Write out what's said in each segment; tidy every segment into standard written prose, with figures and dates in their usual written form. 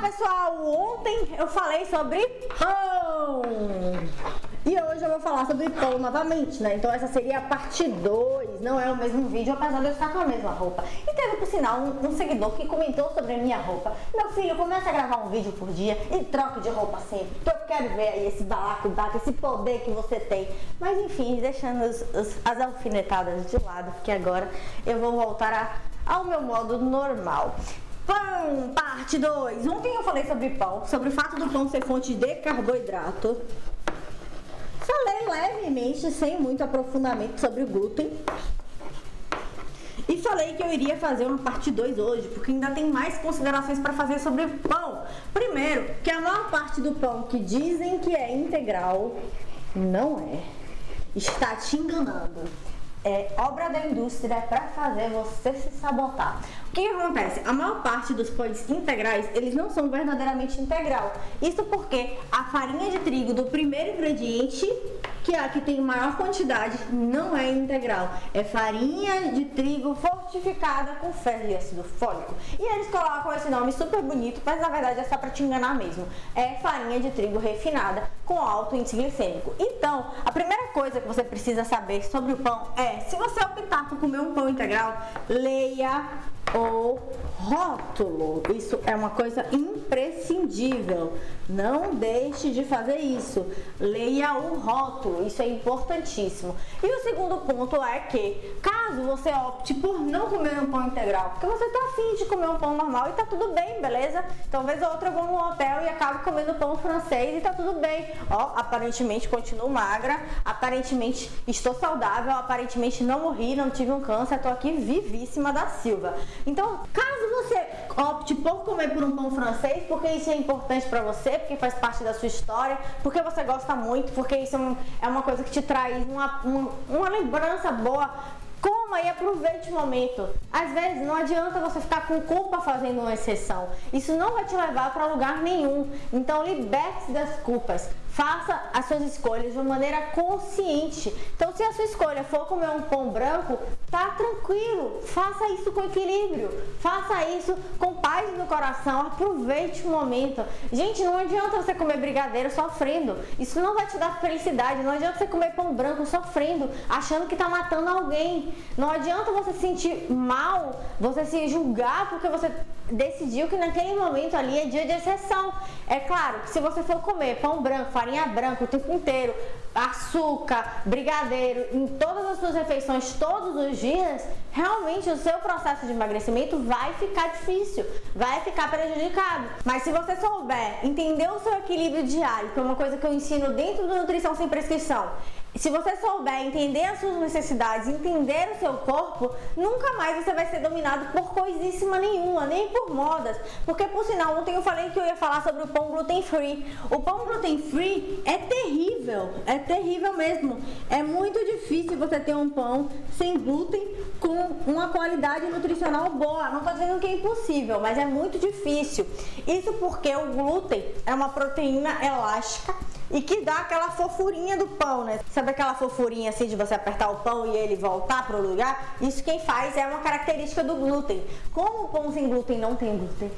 pessoal, ontem eu falei sobre pão e hoje eu vou falar sobre pão novamente, né? Então essa seria a parte 2, não é o mesmo vídeo, apesar de eu estar com a mesma roupa. E teve, por sinal, um seguidor que comentou sobre a minha roupa: meu filho, começa a gravar um vídeo por dia e troque de roupa sempre, que eu quero ver aí esse balacobaco, esse poder que você tem. Mas enfim, deixando as alfinetadas de lado, porque agora eu vou voltar ao meu modo normal. Pão, parte 2. Ontem eu falei sobre pão, sobre o fato do pão ser fonte de carboidrato. Falei levemente, sem muito aprofundamento, sobre o glúten. E falei que eu iria fazer uma parte 2 hoje, porque ainda tem mais considerações para fazer sobre pão. Primeiro, que a maior parte do pão que dizem que é integral, não é. Está te enganando. É obra da indústria para fazer você se sabotar. O que acontece? A maior parte dos pães integrais, eles não são verdadeiramente integral. Isso porque a farinha de trigo do primeiro ingrediente, que é a que tem maior quantidade, não é integral. É farinha de trigo fortificada com ferro e ácido fólico. E eles colocam esse nome super bonito, mas na verdade é só para te enganar mesmo. É farinha de trigo refinada com alto índice glicêmico. Então, a primeira coisa que você precisa saber sobre o pão é: se você optar por comer um pão integral, leia o rótulo. Isso é uma coisa imprescindível. Não deixe de fazer isso. Leia o rótulo. Isso é importantíssimo. E o segundo ponto é que, caso você opte por não comer um pão integral, porque você tá afim de comer um pão normal e tá tudo bem, beleza? Talvez a outra vá no hotel e acabe comendo pão francês e tá tudo bem. Ó, aparentemente continuo magra, aparentemente estou saudável, aparentemente não morri, não tive um câncer, tô aqui vivíssima da Silva. Então, caso você opte por comer por um pão francês, porque isso é importante pra você, porque faz parte da sua história, porque você gosta muito, porque isso é uma coisa que te traz uma lembrança boa, coma e aproveite o momento. Às vezes não adianta você ficar com culpa fazendo uma exceção. Isso não vai te levar para lugar nenhum. Então liberte-se das culpas. Faça as suas escolhas de uma maneira consciente. Então, se a sua escolha for comer um pão branco, tá tranquilo. Faça isso com equilíbrio. Faça isso com paz no coração. Aproveite o momento. Gente, não adianta você comer brigadeiro sofrendo. Isso não vai te dar felicidade. Não adianta você comer pão branco sofrendo, achando que tá matando alguém. Não adianta você se sentir mal, você se julgar porque você decidiu que naquele momento ali é dia de exceção. É claro que se você for comer pão branco, farinha branca o tempo inteiro, açúcar, brigadeiro, em todas as suas refeições, todos os dias, realmente o seu processo de emagrecimento vai ficar difícil, vai ficar prejudicado. Mas se você souber entender o seu equilíbrio diário, que é uma coisa que eu ensino dentro do Nutrição Sem Prescrição, se você souber entender as suas necessidades, entender o seu corpo, nunca mais você vai ser dominado por coisíssima nenhuma, nem por modas. Porque, por sinal, ontem eu falei que eu ia falar sobre o pão gluten free. O pão gluten free é terrível mesmo. É muito difícil você ter um pão sem glúten com uma qualidade nutricional boa. Não estou dizendo que é impossível, mas é muito difícil. Isso porque o glúten é uma proteína elástica e que dá aquela fofurinha do pão, né? Sabe aquela fofurinha assim de você apertar o pão e ele voltar pro lugar? Isso quem faz é uma característica do glúten. Como o pão sem glúten não tem glúten,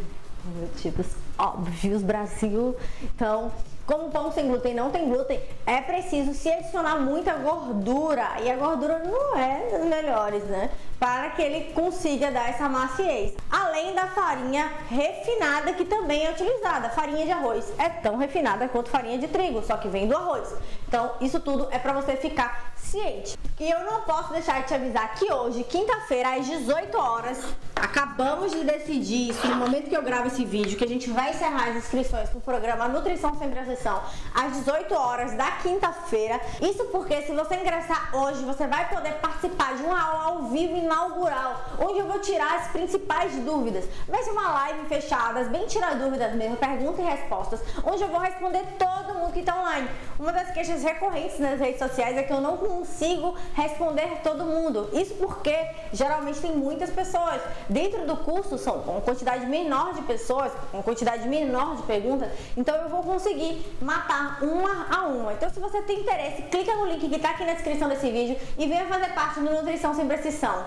motivos óbvios, Brasil. Então, como o pão sem glúten não tem glúten, é preciso se adicionar muita gordura. E a gordura não é das melhores, né? Para que ele consiga dar essa maciez. Além da farinha refinada, que também é utilizada. Farinha de arroz é tão refinada quanto farinha de trigo, só que vem do arroz. Então, isso tudo é para você ficar ciente. E eu não posso deixar de te avisar que hoje, quinta-feira, às 18 horas, acabamos de decidir isso no momento que eu gravo esse vídeo, que a gente vai encerrar as inscrições para o programa Nutrição Sem Prescrição às 18 horas da quinta-feira. Isso porque se você ingressar hoje, você vai poder participar de uma aula ao vivo inaugural, onde eu vou tirar as principais dúvidas. Vai ser uma live fechada, bem tirar dúvidas mesmo, perguntas e respostas, onde eu vou responder todo mundo que está online. Uma das queixas recorrentes nas redes sociais é que eu não consigo responder todo mundo. Isso porque geralmente tem muitas pessoas. Dentro do curso são uma quantidade menor de pessoas, uma quantidade menor de perguntas, então eu vou conseguir matar uma a uma. Então, se você tem interesse, clica no link que está aqui na descrição desse vídeo e venha fazer parte do Nutrição Sem Prescrição.